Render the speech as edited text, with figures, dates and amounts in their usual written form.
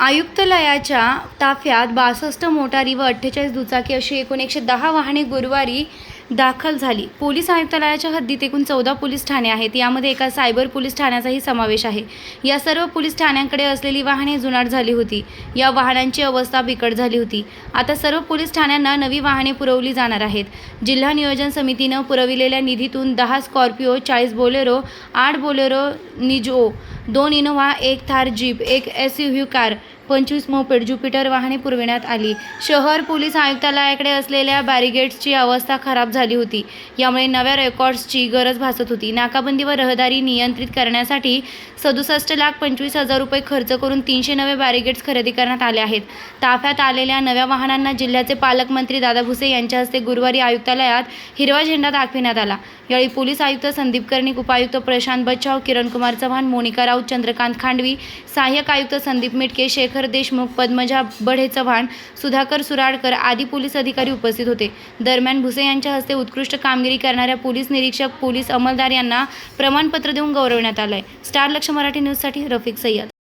आयुक्तालयाच्या ताफ्यात 62 मोटारी व 48 दुचाकी अशी एकूण 110 वाहने गुरुवारी दाखल झाली. पोलीस आयुक्तालयाच्या हद्दीत एकूण 14 पोलीस ठाणे आहेत. यामध्ये एका सायबर पोलीस ठाण्याचाही समावेश आहे. या सर्व पोलीस ठाण्यांकडे असलेली वाहने जुनाट झाली होती. या वाहनांची अवस्था बिकट झाली होती. आता सर्व पोलीस ठाण्यांना नवी वाहने पुरवली जाणार आहेत. जिल्हा नियोजन समितीनं पुरविलेल्या निधीतून 10 स्कॉर्पिओ, 40 बोलेरो, 8 बोलेरो निजो, 2 Innova, 1 Thar jeep, 1 SUV car, 25 moped, Jupiter वाहने पुरविण्यात आली. शहर पोलीस आयुक्तालयाकडे असलेल्या बॅरिगेड्सची अवस्था खराब झाली होती. यामुळे नव्या रेकॉर्ड्सची गरज भासत होती. नाकाबंदी व रहदारी नियंत्रित करण्यासाठी 67,25,000 रुपये खर्च करून 300 नवे बॅरिगेड्स खरेदी करण्यात आले आहेत. ताफ्यात आलेल्या नव्या वाहनांना जिल्ह्याचे पालकमंत्री दादा भुसे यांच्या हस्ते गुरुवारी आयुक्तालयात हिरवा झेंडा दाखविण्यात आला. यावेळी पोलीस आयुक्त संदीप कर्णिक, उपायुक्त प्रशांत बच्छाव, किरणकुमार चव्हाण, मोनिका राऊत, चंद्रकांत खांडवी, सहाय्यक आयुक्त संदीप मिटके, शेखर देशमुख, पद्मजा बढे चव्हाण, सुधाकर सुराडकर आदी पोलीस अधिकारी उपस्थित होते. दरम्यान भुसे यांच्या हस्ते उत्कृष्ट कामगिरी करणाऱ्या पोलीस निरीक्षक, पोलीस अंमलदार यांना प्रमाणपत्र देऊन गौरवण्यात आलंय. स्टार लक्ष मराठी न्यूजसाठी रफिक सय्यद.